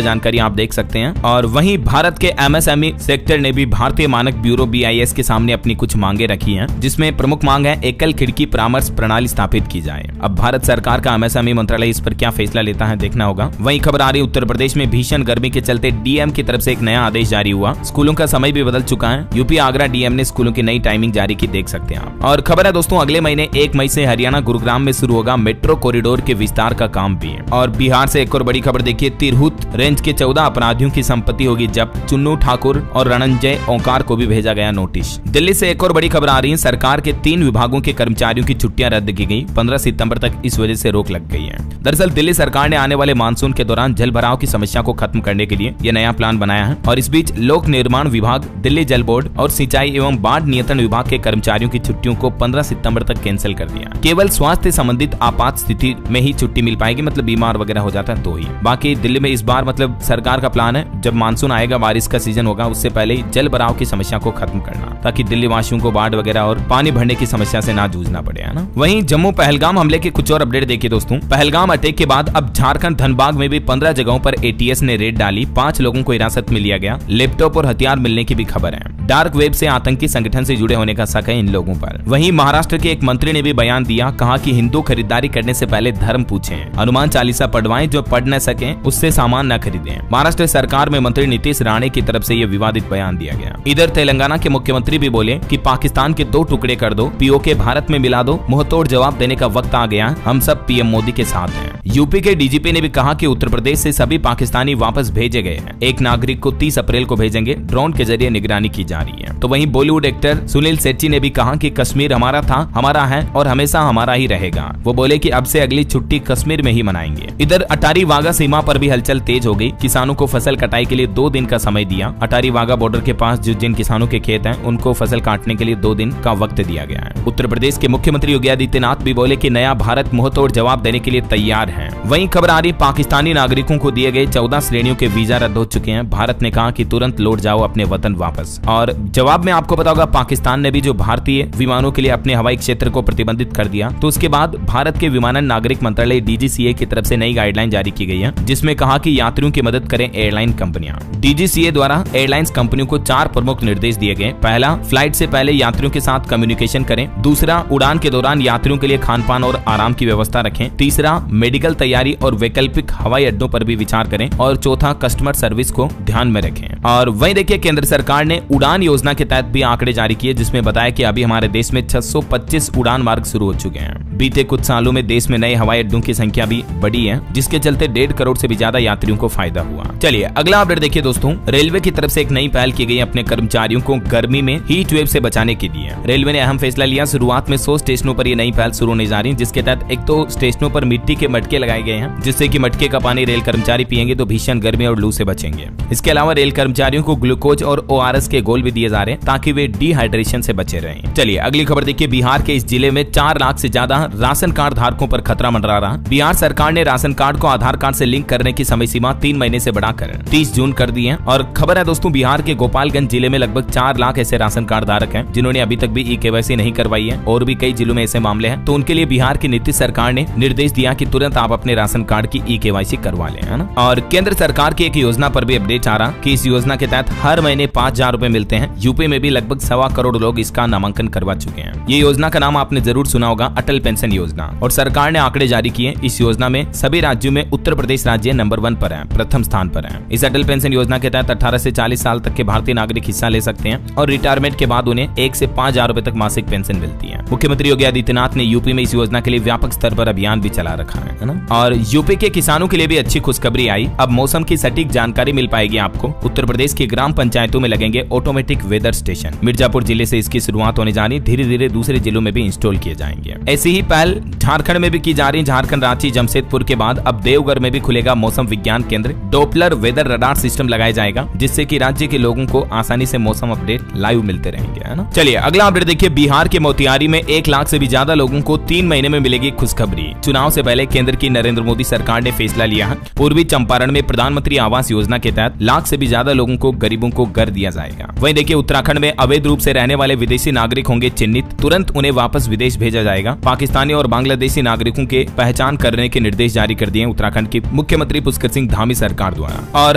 जानकारी आप देख सकते हैं। और वहीं भारत के एमएसएमई सेक्टर ने भी भारतीय मानक ब्यूरो BIS के सामने अपनी कुछ मांगे रखी हैं, जिसमें प्रमुख मांग है एकल खिड़की परामर्श प्रणाली स्थापित की जाए। अब भारत सरकार का एमएसएमई मंत्रालय इस पर क्या फैसला लेता है देखना होगा। वहीं खबर आ रही, उत्तर प्रदेश में भीषण गर्मी के चलते डीएम की तरफ से एक नया आदेश जारी हुआ। स्कूलों का समय भी बदल चुका है। यूपी आगरा डीएम ने स्कूलों की नई टाइमिंग जारी की, देख सकते हैं आप। और खबर है दोस्तों, अगले महीने 1 मई से हरियाणा गुरुग्राम में शुरू होगा मेट्रो कॉरिडोर के विस्तार का काम भी। और बिहार से एक और बड़ी खबर देखिए, तिरहुत रेंज के 14 अपराधियों की संपत्ति होगी जब्त। चुन्नू ठाकुर और रणंजय ओंकार को भी भेजा गया नोटिस। दिल्ली से एक और बड़ी खबर आ रही है, सरकार के 3 विभागों के कर्मचारियों की छुट्टियां रद्द की गई। 15 सितंबर तक इस वजह से रोक लग गई है। दरअसल दिल्ली सरकार ने आने वाले मानसून के दौरान जल भराव की समस्या को खत्म करने के लिए यह नया प्लान बनाया है। और इस बीच लोक निर्माण विभाग, दिल्ली जल बोर्ड और सिंचाई एवं बाढ़ नियंत्रण विभाग के कर्मचारियों की छुट्टियों को 15 सितंबर तक कैंसिल कर दिया। केवल स्वास्थ्य संबंधित आपात स्थिति में ही छुट्टी मिल पाएगी, मतलब बीमार वगैरह हो जाता है तो ही। बाकी दिल्ली में इस बार मतलब सरकार का प्लान है, जब मानसून आएगा, बारिश का सीजन होगा, उससे पहले ही जल भराव की समस्या को खत्म करना, ताकि दिल्ली वासियों को बाढ़ वगैरह और पानी भरने की समस्या से ना जूझना पड़े, है ना। वहीं जम्मू पहलगाम हमले के कुछ और अपडेट देखिए दोस्तों। पहलगाम अटैक के बाद अब झारखंड धनबाद में भी 15 जगहों पर ATS ने रेड डाली। 5 लोगों को हिरासत में लिया गया। लैपटॉप और हथियार मिलने की भी खबर है। डार्क वेब से आतंकी संगठन से जुड़े होने का शक है इन लोगों पर। वहीं महाराष्ट्र के एक मंत्री ने भी बयान दिया, कहा कि हिंदू खरीदारी करने से पहले धर्म पूछें, हनुमान चालीसा पढ़वाएं, जो पढ़ न सके उससे सामान न खरीदें। महाराष्ट्र सरकार में मंत्री नीतीश राणे की तरफ से यह विवादित बयान दिया गया। इधर तेलंगाना के मुख्यमंत्री भी बोले कि पाकिस्तान के 2 टुकड़े कर दो, POK भारत में मिला दो, मुंहतोड़ जवाब देने का वक्त आ गया, हम सब PM मोदी के साथ हैं। यूपी के डीजीपी ने भी कहा कि उत्तर प्रदेश से सभी पाकिस्तानी वापस भेजे गए हैं। एक नागरिक को 30 अप्रैल को भेजेंगे। ड्रोन के जरिए निगरानी की जा रही है। तो वहीं बॉलीवुड एक्टर सुनील शेट्टी ने भी कहा कि कश्मीर हमारा था, हमारा है और हमेशा हमारा ही रहेगा। वो बोले कि अब से अगली छुट्टी कश्मीर में ही मनाएंगे। इधर अटारी वाघा सीमा पर भी हलचल तेज हो गई। किसानों को फसल कटाई के लिए 2 दिन का समय दिया। अटारी वाघा बॉर्डर के पास जिन किसानों के खेत हैं, उनको फसल काटने के लिए 2 दिन का वक्त दिया गया है। उत्तर प्रदेश के मुख्यमंत्री योगी आदित्यनाथ भी बोले कि नया भारत मुंहतोड़ जवाब देने के लिए तैयार है। वहीं खबर आ रही, पाकिस्तानी नागरिकों को दिए गए 14 श्रेणियों के वीजा रद्द हो चुके हैं। भारत ने कहा कि तुरंत लौट जाओ अपने वतन वापस। और जवाब में आपको पता होगा, पाकिस्तान ने भी जो भारतीय विमानों के लिए अपने हवाई क्षेत्र को प्रतिबंधित कर दिया। तो उसके बाद भारत के विमानन नागरिक मंत्रालय DGCA की तरफ से नई गाइडलाइन जारी की गई है, जिसमें कहा कि यात्रियों की मदद करें एयरलाइन कंपनियां। DGCA द्वारा एयरलाइंस कंपनियों को 4 प्रमुख निर्देश दिए गए। पहला, फ्लाइट से पहले यात्रियों के साथ कम्युनिकेशन करें। दूसरा, उड़ान के दौरान यात्रियों के लिए खान पान और आराम की व्यवस्था रखें। तीसरा, मेडिकल तैयारी और वैकल्पिक हवाई अड्डों पर भी विचार करें। और चौथा, कस्टमर सर्विस को ध्यान में रखें। और वहीं देखिए, केंद्र सरकार ने उड़ान योजना के तहत भी आंकड़े जारी किए, जिसमें बताया कि अभी हमारे देश में 625 उड़ान मार्ग शुरू हो चुके हैं। बीते कुछ सालों में देश में नए हवाई अड्डों की संख्या भी बढ़ी है, जिसके चलते 1.5 करोड़ से भी ज्यादा यात्रियों को फायदा हुआ। चलिए अगला अपडेट देखिए दोस्तों। रेलवे की तरफ से एक नई पहल की गई अपने कर्मचारियों को गर्मी में हीट वेव से बचाने के लिए। रेलवे ने अहम फैसला लिया। शुरुआत में 100 स्टेशनों पर ये नई पहल शुरू होने जा रही है, जिसके तहत एक तो स्टेशनों पर मिट्टी के मटके लगाए गए हैं, जिससे कि मटके का पानी रेल कर्मचारी पिएंगे तो भीषण गर्मी और लू से बचेंगे। इसके अलावा रेल कर्मचारियों को ग्लूकोज और ORS के गोल भी दिए जा रहे हैं ताकि वे डिहाइड्रेशन से बचे रहें। चलिए अगली खबर देखिए, बिहार के इस जिले में 4 लाख से ज्यादा राशन कार्ड धारकों पर खतरा मंडरा रहा। बिहार सरकार ने राशन कार्ड को आधार कार्ड से लिंक करने की समय सीमा 3 महीने से बढ़ाकर 30 जून कर दी है। और खबर है दोस्तों, बिहार के गोपालगंज जिले में लगभग 4 लाख ऐसे राशन कार्ड धारक हैं जिन्होंने अभी तक भी ई-केवाईसी नहीं करवाई है और भी कई जिलों में ऐसे मामले हैं। तो उनके लिए बिहार की नीतीश सरकार ने निर्देश दिया कि तुरंत आप अपने राशन कार्ड की ई-केवाईसी करवा लें, है ना। और केंद्र सरकार की एक योजना पर भी अपडेट आ रहा कि इस योजना के तहत हर महीने 5,000 रुपए मिलते हैं। यूपी में भी लगभग 1.25 करोड़ लोग इसका नामांकन करवा चुके हैं। ये योजना का नाम आपने जरूर सुना होगा, अटल पेंशन योजना। और सरकार ने आंकड़े जारी किए, इस योजना में सभी राज्यों में उत्तर प्रदेश राज्य नंबर 1 पर है, प्रथम स्थान पर है। इस अटल पेंशन योजना के तहत 18 से 40 साल तक के भारतीय नागरिक हिस्सा ले सकते हैं और रिटायरमेंट के बाद उन्हें 1 से 5,000 रुपए तक मासिक पेंशन मिलती है। मुख्यमंत्री योगी आदित्यनाथ ने यूपी में इस योजना के लिए व्यापक स्तर पर अभियान भी चला रखा है ना। और यूपी के किसानों के लिए भी अच्छी खुशखबरी आई, अब मौसम की सटीक जानकारी मिल पाएगी आपको। उत्तर प्रदेश की ग्राम पंचायतों में लगेंगे ऑटोमेटिक वेदर स्टेशन। मिर्जापुर जिले से इसकी शुरुआत होने जा रही, धीरे धीरे दूसरे जिलों में भी इंस्टॉल किए जाएंगे। ऐसी ही पहल झारखंड में भी की जा रही। झारखंड, रांची, जमशेदपुर के बाद अब देवघर में भी खुलेगा मौसम विज्ञान केंद्र। डॉपलर वेदर रडार सिस्टम लगाया जाएगा जिससे कि राज्य के लोगों को आसानी से मौसम अपडेट लाइव मिलते रहेंगे, है ना। चलिए अगला अपडेट देखिए, बिहार के मोतिहारी में 1 लाख से भी ज्यादा लोगों को 3 महीने में मिलेगी खुशखबरी। चुनाव से पहले केंद्र की नरेंद्र मोदी सरकार ने फैसला लिया है, पूर्वी चंपारण में प्रधानमंत्री आवास योजना के तहत लाख से भी ज्यादा लोगों को, गरीबों को घर दिया जाएगा। वहीं देखिए उत्तराखंड में अवैध रूप से रहने वाले विदेशी नागरिक होंगे चिन्हित, तुरंत उन्हें वापस विदेश भेजा जाएगा। पाकिस्तानी और बांग्लादेशी नागरिकों के पहचान करने के निर्देश जारी कर दिए उत्तराखंड की मुख्यमंत्री पुष्कर सिंह धामी सरकार द्वारा। और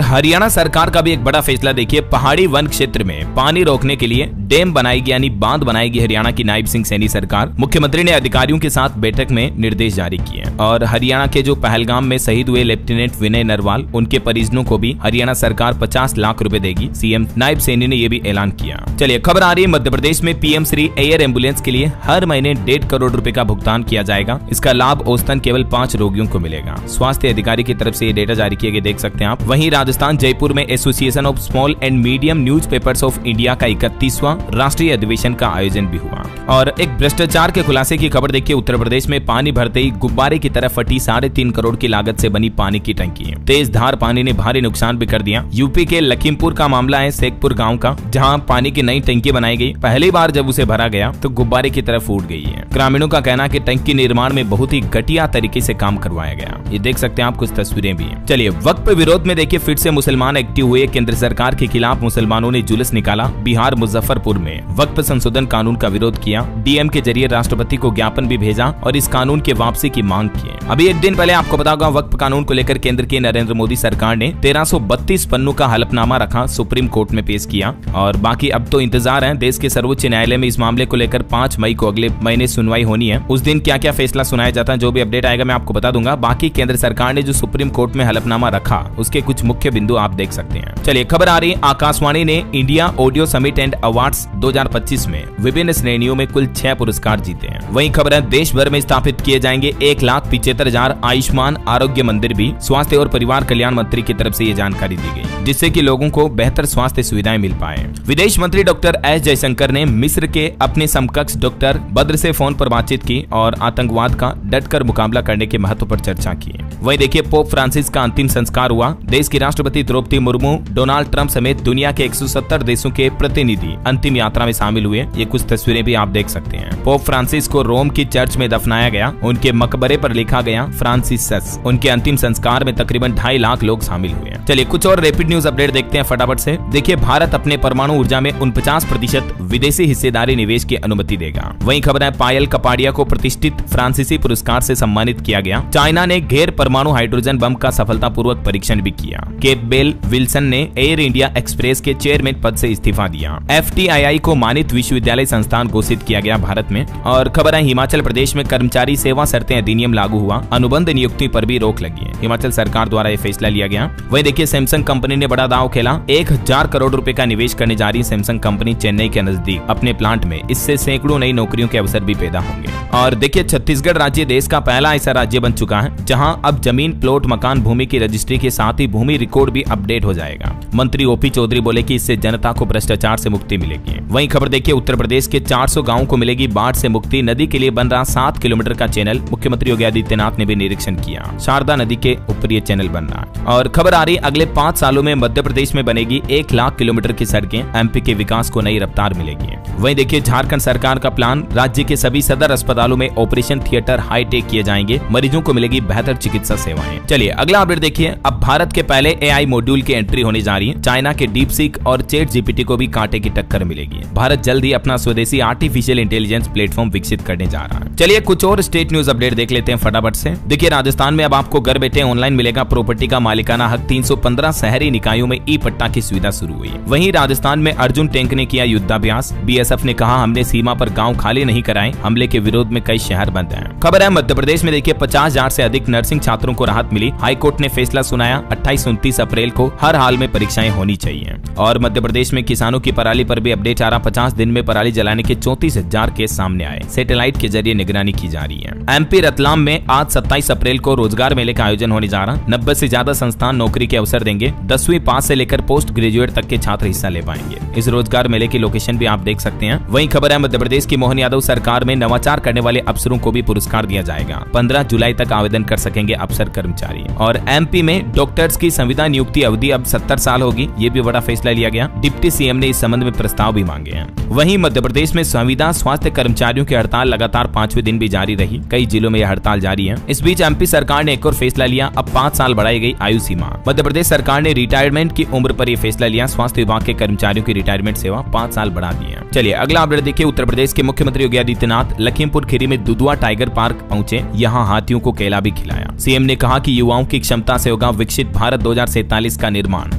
हरियाणा सरकार का भी एक बड़ा फैसला देखिए, पहाड़ी वन क्षेत्र में पानी रोकने के लिए डैम बनाएगी यानी बांध बनाएगी हरियाणा की नायब सिंह सैनी सरकार। मुख्यमंत्री ने अधिकारियों के साथ बैठक में निर्देश जारी किए। और हरियाणा के जो पहलगाम में शहीद हुए लेफ्टिनेंट विनय नरवाल, उनके परिजनों को भी हरियाणा सरकार 50 लाख रुपए देगी। सीएम नायब सैनी ने यह भी ऐलान किया। चलिए खबर आ रही है, मध्य प्रदेश में पीएम श्री एयर एम्बुलेंस के लिए हर महीने 1.5 करोड़ रुपए का भुगतान किया जाएगा। इसका लाभ औसतन केवल 5 रोगियों को मिलेगा। स्वास्थ्य अधिकारी की तरफ से ये डेटा जारी किए गए, देख सकते हैं आप। वहीं राजस्थान जयपुर में association of small and medium newspapers of India का 31वां राष्ट्रीय अधिवेशन का आयोजन भी हुआ। और एक भ्रष्टाचार के खुलासे की खबर देखिए, उत्तर प्रदेश में पानी भरते ही गुब्बारे की तरफ फटी 3.5 करोड़ की लागत से बनी पानी की टंकी। तेज धार पानी ने भारी नुकसान भी कर दिया। यूपी के लखीमपुर का मामला है, शेखपुर गांव का, जहां पानी की नई टंकी बनाई गई। पहली बार जब उसे भरा गया तो गुब्बारे की तरफ फूट गई है। ग्रामीणों का कहना है कि टंकी निर्माण में बहुत ही घटिया तरीके से काम करवाया गया। ये देख सकते हैं आप, कुछ तस्वीरें भी हैं। चलिए वक्फ विरोध में देखिए फिर से मुसलमान एक्टिव हुए। केंद्र सरकार के खिलाफ मुसलमानों ने जुलूस निकाला। बिहार मुजफ्फरपुर में वक्फ संशोधन कानून का विरोध किया। डीएम के जरिए राष्ट्रपति को ज्ञापन भी भेजा और इस कानून के वापसी की मांग की। अभी एक दिन पहले आपको बताऊंगा, वक्फ कानून को लेकर केंद्र की नरेंद्र मोदी सरकार ने 1332 पन्नों का हलफनामा रखा, सुप्रीम कोर्ट में पेश किया। और बाकी अब तो इंतजार है, देश के सर्वोच्च न्यायालय में इस मामले को लेकर 5 मई को अगले महीने सुनवाई होनी है। उस दिन क्या क्या फैसला सुनाया जाता है, जो भी अपडेट आएगा मैं आपको बता दूंगा। बाकी केंद्र सरकार ने जो सुप्रीम कोर्ट में हलफनामा रखा उसके कुछ मुख्य बिंदु आप देख सकते हैं। चलिए खबर आ रही है, आकाशवाणी ने India audio summit and awards 2025 में विभिन्न श्रेणियों में कुल 6 पुरस्कार जीते हैं। वहीं खबर है, देश भर में स्थापित किए जाएंगे 1,75,000 आयुष्मान आरोग्य मंदिर भी। स्वास्थ्य और परिवार कल्याण मंत्री की तरफ से ये जानकारी दी गई, जिससे कि लोगों को बेहतर स्वास्थ्य सुविधाएं मिल पाए। विदेश मंत्री डॉक्टर एस जयशंकर ने मिस्र के अपने समकक्ष डॉक्टर बद्र से फोन पर बातचीत की और आतंकवाद का डटकर मुकाबला करने के महत्व पर चर्चा की। वहीं देखिए पोप फ्रांसिस का अंतिम संस्कार हुआ। देश की राष्ट्रपति द्रौपदी मुर्मू, डोनाल्ड ट्रंप समेत दुनिया के 170 देशों के प्रतिनिधि अंतिम यात्रा में शामिल हुए। ये कुछ तस्वीरें भी आप देख सकते हैं। पोप फ्रांसिस को रोम की चर्च में दफनाया गया। उनके मकबरे पर लिखा गया फ्रांसिसस। उनके अंतिम संस्कार में तकरीबन 2.5 लाख लोग शामिल हुए। चलिए कुछ और रैपिड न्यूज अपडेट देखते हैं फटाफट से। देखिए भारत अपने परमाणु ऊर्जा में 49% विदेशी हिस्सेदारी निवेश की अनुमति देगा। वहीं खबर है, पायल कपाडिया को प्रतिष्ठित फ्रांसीसी पुरस्कार से सम्मानित किया गया। चाइना ने गैर परमाणु हाइड्रोजन बम का सफलतापूर्वक परीक्षण भी किया। केप बेल विल्सन ने एयर इंडिया एक्सप्रेस के चेयरमैन पद से इस्तीफा दिया। FTII को मानित विश्वविद्यालय संस्थान घोषित किया गया भारत में। और खबर है, हिमाचल प्रदेश में कर्मचारी सेवा शर्तें अधिनियम लागू हुआ। अनुबंध नियुक्ति पर भी रोक लगी है। हिमाचल सरकार द्वारा यह फैसला लिया गया। वहीं देखिए सैमसंग कंपनी ने बड़ा दांव खेला। 1000 करोड़ रुपए का निवेश करने जा रही सैमसंग कंपनी चेन्नई के नजदीक अपने प्लांट में। इससे सैकड़ों नई नौकरियों के अवसर भी पैदा होंगे। और देखिए छत्तीसगढ़ राज्य देश का पहला ऐसा राज्य बन चुका है जहां अब जमीन, प्लॉट, मकान, भूमि की रजिस्ट्री के साथ ही भूमि रिकॉर्ड भी अपडेट हो जाएगा। मंत्री ओपी चौधरी बोले कि इससे जनता को भ्रष्टाचार से मुक्ति मिलेगी। वहीं खबर देखिए, उत्तर प्रदेश के 400 गांवों को मिलेगी बाढ़ से मुक्ति। नदी के लिए बन रहा 7 किलोमीटर का चैनल। मुख्यमंत्री योगी आदित्यनाथ ने भी निरीक्षण किया। शारदा नदी के ऊपर ये चैनल बन रहा है। और खबर आ रही, अगले 5 सालों में मध्य प्रदेश में बनेगी 1 लाख किलोमीटर की सड़कें, एमपी के विकास को नई रफ्तार मिलेगी। वहीं देखिए झारखंड सरकार का प्लान, राज्य के सभी सदर अस्पतालों में ऑपरेशन थिएटर हाईटेक किए जाएंगे, मरीजों को मिलेगी बेहतर चिकित्सा सेवाएं। चलिए अगला अपडेट देखिए। अब भारत के पहले एआई मॉड्यूल की एंट्री होने जा रही है। चाइना के डीपसीक और चैट जीपीटी को भी कांटे की टक्कर मिलेगी। भारत जल्द ही अपना स्वदेशी आर्टिफिशियल इंटेलिजेंस प्लेटफॉर्म विकसित करने जा रहा है। चलिए कुछ और स्टेट न्यूज अपडेट देख लेते हैं फटाफट से। देखिए राजस्थान में अब आपको घर बैठे ऑनलाइन मिलेगा प्रॉपर्टी का मालिकाना हक। 315 शहरी निकायों में ई पट्टा की सुविधा शुरू हुई। वहीं राजस्थान में अर्जुन टैंक ने किया युद्धाभ्यास। बीएसएफ ने कहा हमने सीमा पर गांव खाली नहीं कराए, हमले के विरोध में कई शहर बंद हैं। खबर है मध्य प्रदेश में देखिए 50,000 से अधिक नर्सिंग छात्रों को राहत मिली। हाईकोर्ट ने फैसला सुनाया 28-29 अप्रैल को हर हाल में परीक्षाएं होनी चाहिए। और मध्य प्रदेश में किसानों की पराली पर भी अपडेट आ रहा। 50 दिन में पराली जलाने के 34,000 केस सामने आए। सैटेलाइट के जरिए निगरानी की जा रही है। एमपी रतलाम में आज 27 अप्रैल को रोजगार मेले का आयोजन होने जा रहा। 90 से ज्यादा संस्थान नौकरी के अवसर देंगे। 10वीं पास से लेकर पोस्ट ग्रेजुएट तक के छात्र हिस्सा ले पाएंगे। इस रोजगार मेले की लोकेशन भी आप देख सकते हैं। वहीं खबर है मध्य प्रदेश की मोहन यादव सरकार में नवाचार करने वाले अफसरों को भी पुरस्कार दिया जाएगा। 15 जुलाई तक आवेदन कर सकेंगे अफसर कर्मचारी। और एमपी में डॉक्टर्स की संविदा नियुक्ति अवधि अब 70 साल होगी। ये भी बड़ा फैसला लिया गया। डिप्टी सीएम ने इस संबंध में प्रस्ताव भी मांगे हैं। वहीं मध्य प्रदेश में संविदा स्वास्थ्य कर्मचारियों की हड़ताल लगातार 5वें दिन भी जारी रही। कई जिलों में यह हड़ताल जारी है। इस बीच एमपी सरकार ने एक और फैसला लिया। अब 5 साल बढ़ाई गई आयु सीमा। मध्य प्रदेश सरकार ने रिटायरमेंट की उम्र पर यह फैसला लिया। स्वास्थ्य विभाग के कर्मचारियों की रिटायरमेंट सेवा 5 साल बढ़ा दी है। चलिए अगला अपडेट देखिए। उत्तर प्रदेश के मुख्यमंत्री योगी आदित्यनाथ लखीमपुर खीरी में दुधवा टाइगर पार्क पहुंचे। यहाँ हाथियों को केला भी खिलाया। सीएम ने कहा कि युवाओं की क्षमता से होगा विकसित भारत 2047 का निर्माण।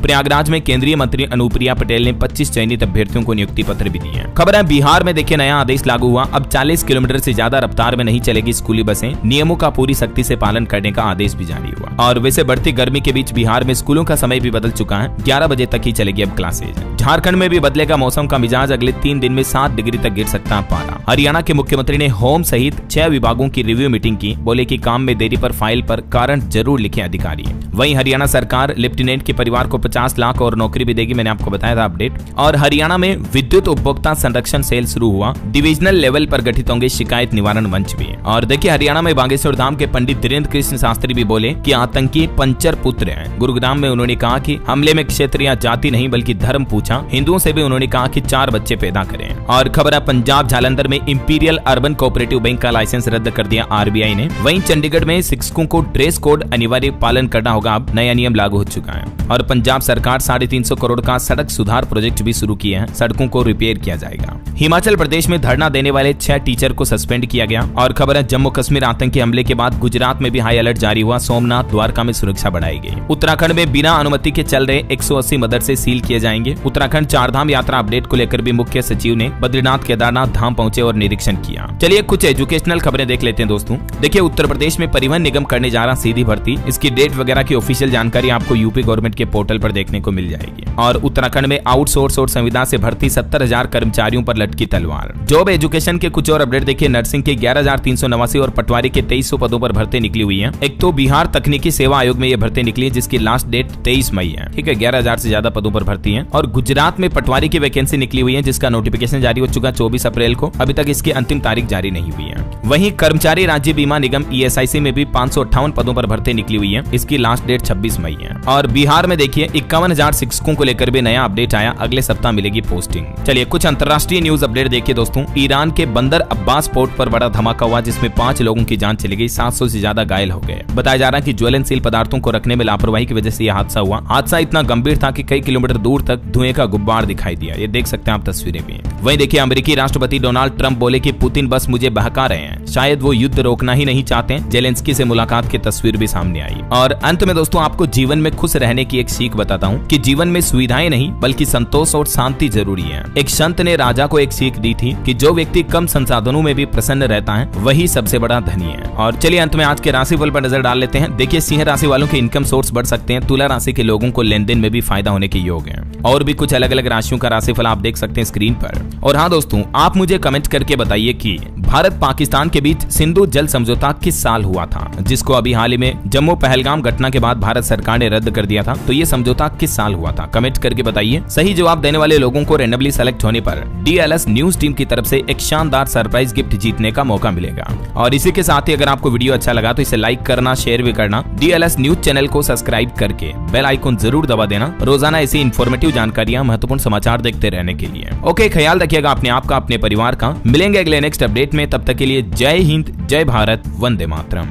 प्रयागराज में केंद्रीय मंत्री अनुप्रिया पटेल ने 25 चयनित अभ्यर्थियों को नियुक्ति पत्र भी दिए। खबर है बिहार में देखिए नया आदेश लागू हुआ। अब 40 किलोमीटर से ज्यादा रफ्तार में नहीं चलेगी स्कूली बसें। नियमों का पूरी सख्ती से पालन करने का आदेश भी जारी हुआ। और वैसे बढ़ती गर्मी के बीच बिहार में स्कूलों का समय भी बदल चुका है। 11 बजे तक ही चलेगी अब क्लासेज। झारखंड में भी बदलेगा मौसम का मिजाज। अगले 3 दिन में 7 डिग्री तक गिर सकता है पारा। हरियाणा के मुख्यमंत्री ने होम सहित 6 विभागों की रिव्यू मीटिंग की। बोले कि काम में देरी पर फाइल पर कारण जरूर लिखे अधिकारी। वहीं हरियाणा सरकार लेफ्टिनेंट के परिवार को 50 लाख और नौकरी भी देगी। मैंने आपको बताया था अपडेट। और हरियाणा में विद्युत उपभोक्ता संरक्षण सेल शुरू हुआ। डिविजनल लेवल पर गठित होंगे शिकायत निवारण मंच भी। और देखिए हरियाणा में बागेश्वर धाम के पंडित धीरेन्द्र कृष्ण शास्त्री भी बोले कि आतंकी पंचर पुत्र हैं। गुरुग्राम में उन्होंने कहा कि हमले में क्षेत्र या जाति नहीं बल्कि धर्म पूछा। हिंदुओं से भी उन्होंने कहा कि 4 बच्चे पैदा करें। और खबर है पंजाब जालंधर में इंपीरियल अर्बन कोऑपरेटिव बैंक का लाइसेंस रद्द कर दिया आरबीआई ने। वहीं चंडीगढ़ में शिक्षकों को ड्रेस कोड अनिवार्य पालन करना होगा। अब नया नियम लागू हो चुका है। और पंजाब सरकार 350 करोड़ का सड़क सुधार प्रोजेक्ट भी शुरू किए हैं। सड़कों को रिपेयर किया जाएगा। हिमाचल प्रदेश में धरना देने वाले 6 टीचर को सस्पेंड किया गया। और खबर है जम्मू कश्मीर आतंकी हमले के बाद गुजरात में भी हाई अलर्ट जारी हुआ। सोमनाथ द्वारका में सुरक्षा बढ़ाई गई। उत्तराखंड में बिना अनुमति के चल रहे 180 मदरसे सील किए जाएंगे। उत्तराखंड 4 धाम यात्रा अपडेट को लेकर भी मुख्य सचिव ने बद्रीनाथ केदारनाथ धाम पहुंचे और निरीक्षण किया। चलिए कुछ एजुकेशनल खबरें देख लेते हैं दोस्तों। देखिए उत्तर प्रदेश में परिवहन निगम करने जा रहा सीधी भर्ती। इसकी डेट वगैरह की ऑफिशियल जानकारी आपको यूपी गवर्नमेंट के पोर्टल पर देखने को मिल जाएगी। और उत्तराखंड में आउटसोर्स और संविदा से भर्ती 70,000 कर्मचारियों पर लटकी तलवार। जॉब एजुकेशन के कुछ और अपडेट देखिए। नर्सिंग के 11,389 और पटवारी के 2300 पदों पर भर्ती निकली हुई है। एक तो बिहार तकनीकी सेवा आयोग में यह भर्ती निकली है जिसकी लास्ट डेट 23 मई है। ठीक है 11,000 से ज्यादा पदों पर भर्ती है। और गुजरात में पटवारी की वैकेंसी निकली हुई है जिसका नोटिफिकेशन जारी हो चुका 24 अप्रैल को। अभी तक इसकी अंतिम तारीख जारी नहीं हुई है। वहीं कर्मचारी राज्य बीमा निगम ईएसआईसी में भी 558 पदों पर भर्ती निकली हुई है। इसकी लास्ट डेट 26 मई है। और बिहार में देखिए 51,000 शिक्षकों को लेकर भी नया अपडेट आया। अगले सप्ताह मिलेगी पोस्टिंग। चलिए कुछ अंतर्राष्ट्रीय न्यूज अपडेट देखिए दोस्तों। ईरान के बंदर अब्बास पोर्ट पर बड़ा धमाका हुआ जिसमें 5 लोगों की जान चली गई। 700 से ज्यादा घायल हो गए। बताया जा रहा है कि ज्वलनशील पदार्थों को रखने में लापरवाही की वजह से यह हादसा हुआ। हादसा इतना गंभीर था कि कई किलोमीटर दूर तक धुएं का गुब्बार दिखाई दिया। ये देख सकते हैं आप तस्वीरें भी। वहीं देखिए अमेरिकी राष्ट्रपति डोनाल्ड ट्रंप बोले कि पुतिन बस मुझे बहका रहे हैं। शायद वो युद्ध रोकना ही नहीं चाहते। जेलेंस्की से मुलाकात की तस्वीर भी सामने आई। और अंत में दोस्तों आपको जीवन में खुश रहने की एक सीख बताता हूँ कि जीवन में सुविधाएं नहीं बल्कि संतोष और शांति जरूरी है। एक संत ने राजा को एक सीख दी थी कि जो व्यक्ति कम संसाधनों में भी प्रसन्न रहता है वही सबसे बड़ा धनी है। और चलिए अंत में आज के राशिफल पर नजर डाल लेते हैं। देखिए सिंह राशि वालों के इनकम सोर्स बढ़ सकते हैं। तुला राशि के लोगों को लेन देन में भी फायदा होने के योग है। और भी कुछ अलग अलग राशियों का राशिफल आप देख सकते हैं स्क्रीन पर। और हाँ दोस्तों आप मुझे कमेंट करके बताइए कि भारत पाकिस्तान के बीच सिंधु जल समझौता किस साल हुआ था, जिसको अभी हाल ही में जम्मू पहलगाम घटना के बाद भारत सरकार ने रद्द कर दिया था। तो ये समझौता किस साल हुआ था, कमेंट करके बताइए। सही जवाब देने वाले लोगों को रैंडमली सेलेक्ट होने पर DLS न्यूज टीम की तरफ से एक शानदार सरप्राइज गिफ्ट जीतने का मौका मिलेगा। और इसी के साथ ही अगर आपको वीडियो अच्छा लगा तो इसे लाइक करना, शेयर भी करना, DLS न्यूज चैनल को सब्सक्राइब करके बेल आइकन जरूर दबा देना रोजाना ऐसी इन्फॉर्मेटिव जानकारियां, महत्वपूर्ण समाचार देखते रहने के लिए। ओके, ख्याल रखिएगा अपने आप का, अपने परिवार का। मिलेंगे अगले नेक्स्ट अपडेट में, तब तक के लिए जय हिंद, जय भारत, वंदे मातरम।